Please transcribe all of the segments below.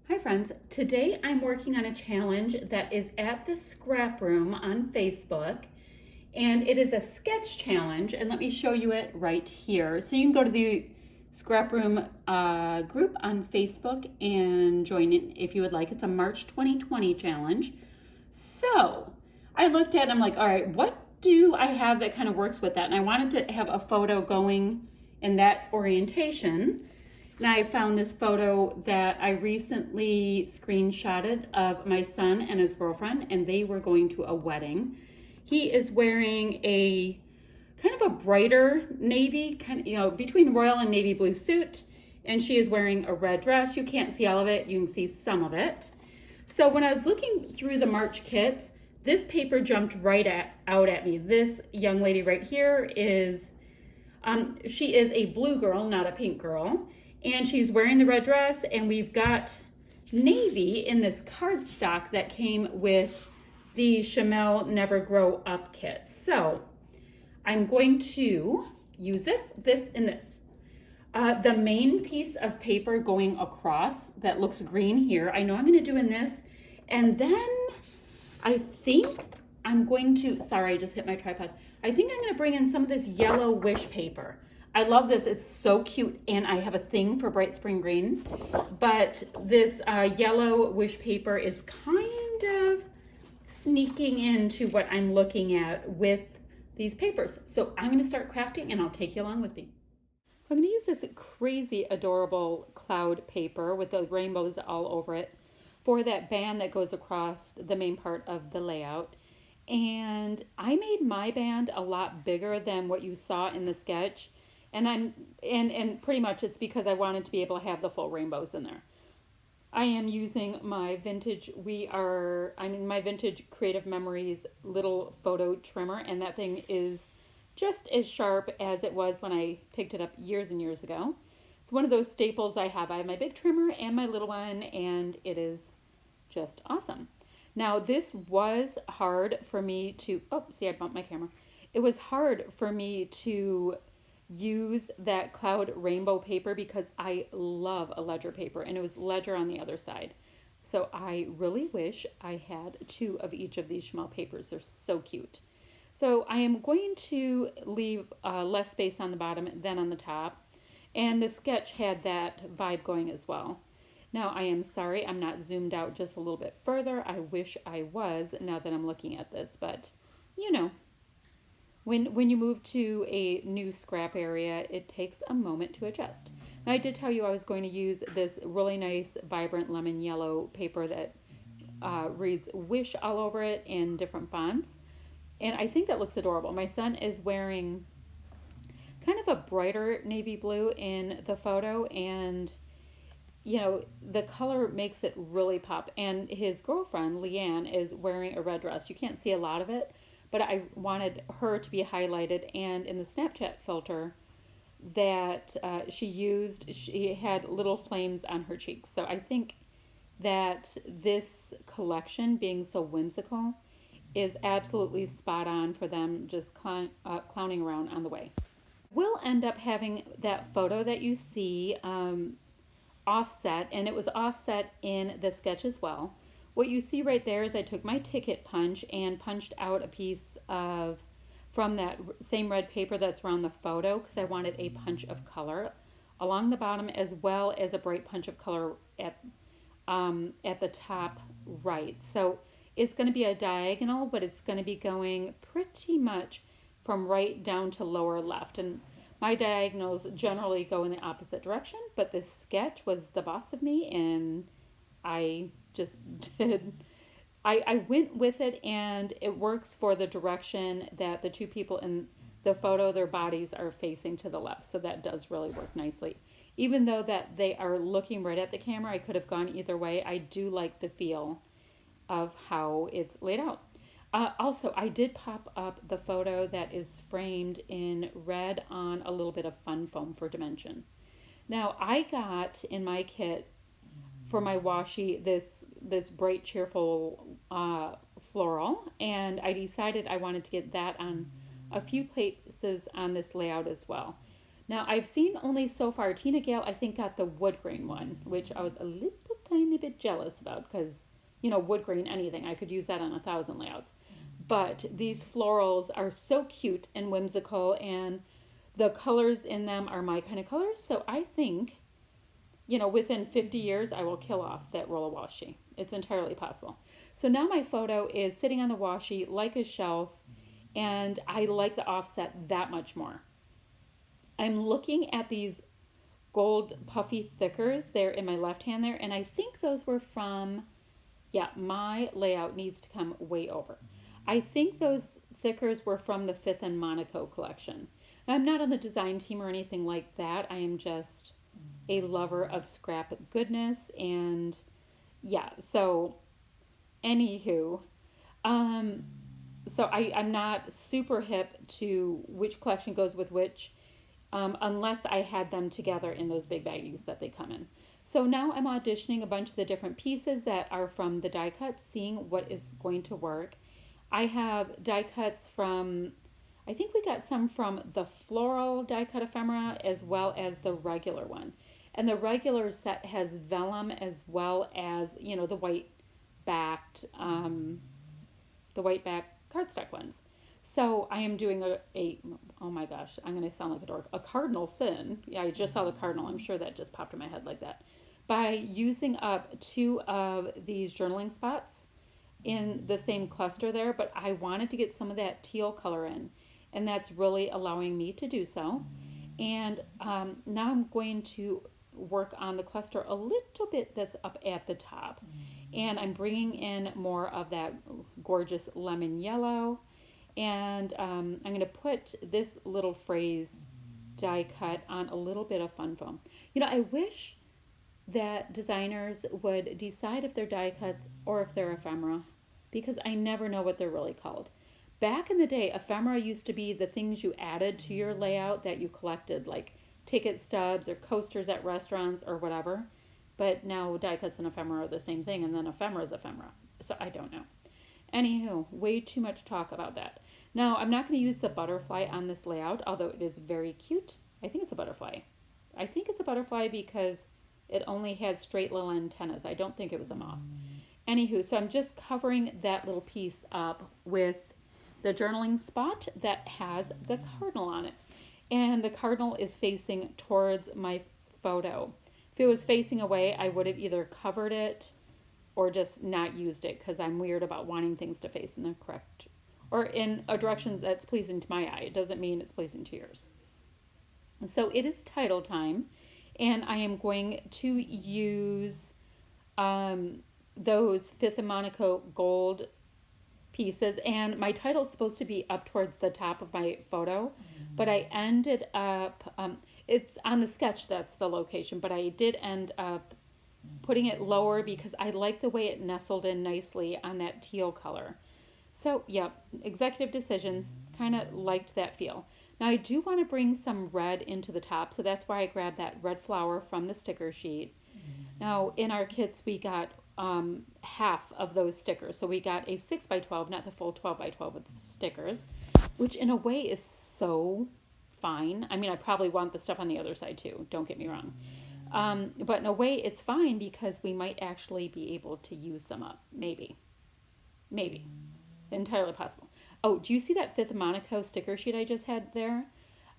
Hi friends, today I'm working on a challenge that is at the ScrapRoom on Facebook, and it is a sketch challenge, and let me show you it right here. So you can go to the ScrapRoom group on Facebook and join it if you would like. It's a March 2020 challenge. So I looked at it and I'm like, all right, what do I have that kind of works with that? And I wanted to have a photo going in that orientation. And I found this photo that I recently screenshotted of my son and his girlfriend, and they were going to a wedding. He is wearing a kind of a brighter navy, between royal and navy blue suit, and she is wearing a red dress. You can't see all of it, you can see some of it. So when I was looking through the March kits, this paper jumped out at me. This young lady right here is, she is a blue girl, not a pink girl. And she's wearing the red dress, and we've got navy in this cardstock that came with the Chamel Never Grow Up kit. So I'm going to use this, and this. The main piece of paper going across that looks green here, I know I'm going to do in this. And then I think I'm going to, sorry, I just hit my tripod. I think I'm going to bring in some of this yellow wish paper. I love this, it's so cute, and I have a thing for bright spring green, but this yellow wish paper is kind of sneaking into what I'm looking at with these papers. So I'm gonna start crafting and I'll take you along with me. So I'm gonna use this crazy adorable cloud paper with the rainbows all over it for that band that goes across the main part of the layout. And I made my band a lot bigger than what you saw in the sketch. And pretty much it's because I wanted to be able to have the full rainbows in there. I am using my vintage my vintage Creative Memories little photo trimmer, and that thing is just as sharp as it was when I picked it up years and years ago. It's one of those staples I have. I have my big trimmer and my little one, and it is just awesome. Now this was hard for me to, oh, see, I bumped my camera. It was hard for me to use that cloud rainbow paper because I love a ledger paper, and it was ledger on the other side. So I really wish I had two of each of these Chamel papers. They're so cute. So I am going to leave less space on the bottom than on the top, and the sketch had that vibe going as well. Now I am sorry I'm not zoomed out just a little bit further. I wish I was now that I'm looking at this, but you know, when you move to a new scrap area, it takes a moment to adjust. Now, I did tell you I was going to use this really nice, vibrant lemon yellow paper that reads Wish all over it in different fonts. And I think that looks adorable. My son is wearing kind of a brighter navy blue in the photo, and you know, the color makes it really pop. And his girlfriend, Leanne, is wearing a red dress. You can't see a lot of it, but I wanted her to be highlighted, and in the Snapchat filter that she had little flames on her cheeks. So I think that this collection, being so whimsical, is absolutely spot on for them just clowning around on the way. We'll end up having that photo that you see offset, and it was offset in the sketch as well. What you see right there is I took my ticket punch and punched out a piece from that same red paper that's around the photo because I wanted a punch of color along the bottom as well as a bright punch of color at the top right. So it's going to be a diagonal, but it's going to be going pretty much from right down to lower left. And my diagonals generally go in the opposite direction, but this sketch was the boss of me, and I just did. I went with it, and it works for the direction that the two people in the photo, their bodies are facing to the left. So that does really work nicely. Even though that they are looking right at the camera, I could have gone either way. I do like the feel of how it's laid out. Also, I did pop up the photo that is framed in red on a little bit of fun foam for dimension. Now, I got in my kit for my washi this bright, cheerful floral, and I decided I wanted to get that on a few places on this layout as well. Now, I've seen only so far, Tina Gale, I think, got the wood grain one, which I was a little tiny bit jealous about because, wood grain, anything. I could use that on 1,000 layouts. But these florals are so cute and whimsical, and the colors in them are my kind of colors. So I think, within 50 years, I will kill off that roll of washi. It's entirely possible. So now my photo is sitting on the washi like a shelf, and I like the offset that much more. I'm looking at these gold puffy thickers there in my left hand there, and I think those were from, my layout needs to come way over. I think those thickers were from the Fifth and Monaco collection. I'm not on the design team or anything like that. I am just a lover of scrap goodness, and so anywho, so I'm not super hip to which collection goes with which, unless I had them together in those big baggies that they come in. So now I'm auditioning a bunch of the different pieces that are from the die cuts, seeing what is going to work. I have die cuts from, I think we got some from the floral die cut ephemera as well as the regular one. And the regular set has vellum as well as, the white backed cardstock ones. So I am doing oh my gosh, I'm going to sound like a dork, a cardinal sin. Yeah, I just saw the cardinal. I'm sure that just popped in my head like that. By using up 2 of these journaling spots in the same cluster there, but I wanted to get some of that teal color in, and that's really allowing me to do so. And now I'm going to work on the cluster a little bit that's up at the top, and I'm bringing in more of that gorgeous lemon yellow, and I'm going to put this little phrase die cut on a little bit of fun foam. I wish that designers would decide if they're die cuts or if they're ephemera, because I never know what they're really called. Back in the day, ephemera used to be the things you added to your layout that you collected, like ticket stubs or coasters at restaurants or whatever. But now die cuts and ephemera are the same thing, and then ephemera is ephemera. So I don't know. Anywho, way too much talk about that. Now, I'm not going to use the butterfly on this layout, although it is very cute. I think it's a butterfly. I think it's a butterfly because it only had straight little antennas. I don't think it was a moth. Anywho, so I'm just covering that little piece up with the journaling spot that has the cardinal on it. And the cardinal is facing towards my photo. If it was facing away, I would have either covered it or just not used it, because I'm weird about wanting things to face in the correct, or in a direction that's pleasing to my eye. It doesn't mean it's pleasing to yours. So it is title time, and I am going to use those Fifth and Monaco gold pieces, and my title is supposed to be up towards the top of my photo, but I ended up, it's on the sketch, that's the location, but I did end up putting it lower because I like the way it nestled in nicely on that teal color. So executive decision, kind of liked that feel. Now I do want to bring some red into the top, so that's why I grabbed that red flower from the sticker sheet. Now in our kits we got half of those stickers, so we got a 6x12, not the full 12x12 with the stickers, which in a way is so fine. I mean, I probably want the stuff on the other side too, don't get me wrong. But in a way it's fine because we might actually be able to use them up. Maybe. Entirely possible. Oh, do you see that Fifth Monaco sticker sheet I just had there?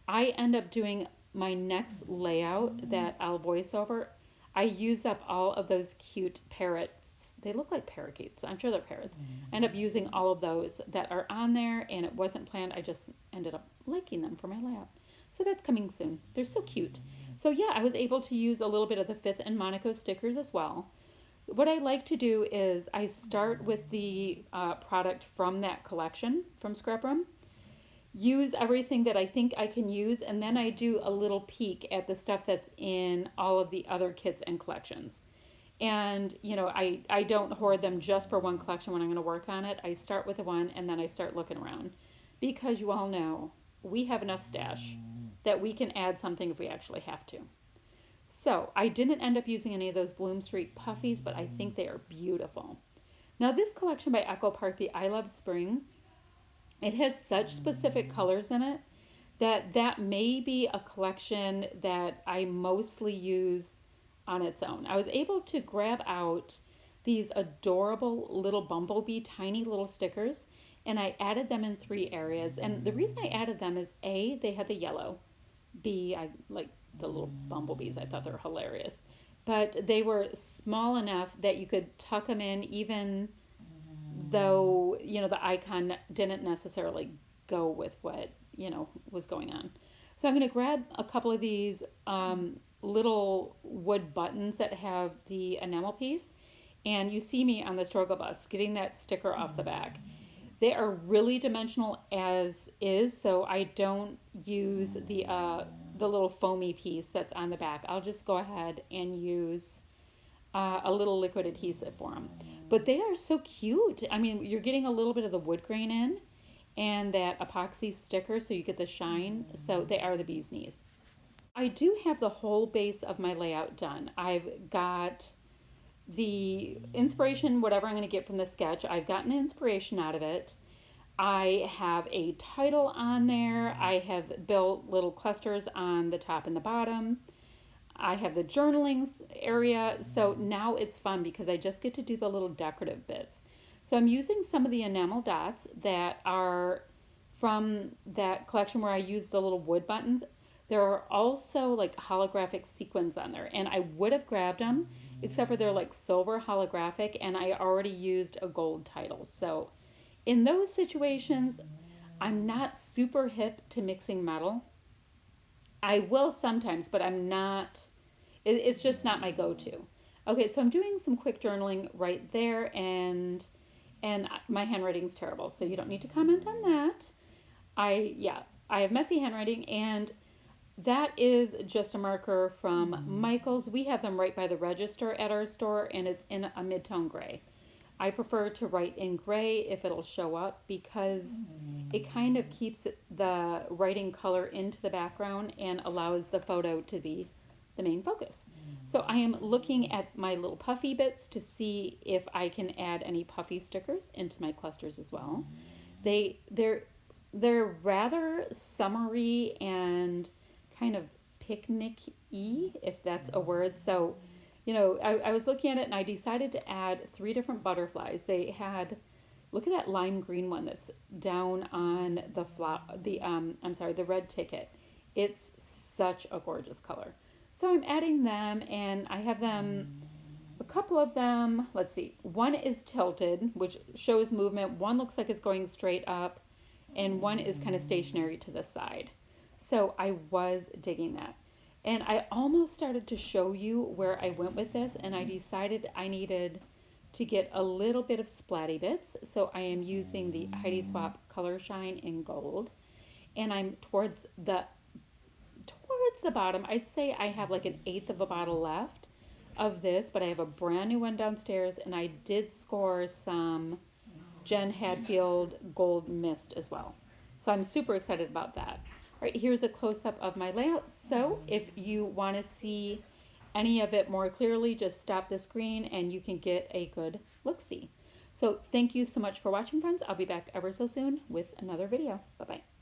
I end up doing my next layout that I'll voice over. I use up all of those cute parrots. They look like parakeets. I'm sure they're parrots. I end up using all of those that are on there, and it wasn't planned. I just ended up liking them for my layout. So that's coming soon. They're so cute. So I was able to use a little bit of the Fifth and Monaco stickers as well. What I like to do is I start with the product from that collection from ScrapRoom, use everything that I think I can use, and then I do a little peek at the stuff that's in all of the other kits and collections. And, I don't hoard them just for one collection when I'm going to work on it. I start with the one, and then I start looking around. Because you all know, we have enough stash that we can add something if we actually have to. So I didn't end up using any of those Bloom Street puffies, but I think they are beautiful. Now this collection by Echo Park, the I Love Spring, it has such specific colors in it that may be a collection that I mostly use on its own. I was able to grab out these adorable little bumblebee tiny little stickers, and I added them in 3 areas. And the reason I added them is A, they had the yellow. B, I like the little bumblebees. I thought they were hilarious. But they were small enough that you could tuck them in even though, you know, the icon didn't necessarily go with what, you know, was going on. So I'm going to grab a couple of these little wood buttons that have the enamel piece. And you see me on the struggle bus getting that sticker off the back. They are really dimensional as is, so I don't use the little foamy piece that's on the back. I'll just go ahead and use a little liquid adhesive for them. But they are so cute. I mean, you're getting a little bit of the wood grain in and that epoxy sticker, so you get the shine. So they are the bee's knees. I do have the whole base of my layout done. I've got the inspiration, whatever I'm going to get from the sketch. I've gotten the inspiration out of it. I have a title on there. I have built little clusters on the top and the bottom. I have the journaling area. So now it's fun because I just get to do the little decorative bits. So I'm using some of the enamel dots that are from that collection where I use the little wood buttons. There are also like holographic sequins on there, and I would have grabbed them except for they're like silver holographic, and I already used a gold title. So in those situations, I'm not super hip to mixing metal. I will sometimes, but I'm not, it's just not my go-to. Okay, so I'm doing some quick journaling right there, and my handwriting's terrible, so you don't need to comment on that. I have messy handwriting, and that is just a marker from Michael's. We have them right by the register at our store, and it's in a mid-tone gray. I prefer to write in gray if it'll show up because it kind of keeps the writing color into the background and allows the photo to be the main focus. So I am looking at my little puffy bits to see if I can add any puffy stickers into my clusters as well. They're rather summery and kind of picnic-y, if that's a word. So, you know, I was looking at it and I decided to add 3 different butterflies. They had, look at that lime green one that's down on the red ticket. It's such a gorgeous color. So I'm adding them, and I have them, a couple of them, let's see, one is tilted, which shows movement. One looks like it's going straight up, and one is kind of stationary to the side. So I was digging that. And I almost started to show you where I went with this, and I decided I needed to get a little bit of splatty bits. So I am using the Heidi Swapp Color Shine in gold, and I'm towards the bottom. I'd say I have like 1/8 of a bottle left of this, but I have a brand new one downstairs, and I did score some Jen Hadfield Gold Mist as well. So I'm super excited about that. All right, here's a close-up of my layout. So if you want to see any of it more clearly, just stop the screen and you can get a good look-see. So thank you so much for watching, friends. I'll be back ever so soon with another video. Bye-bye.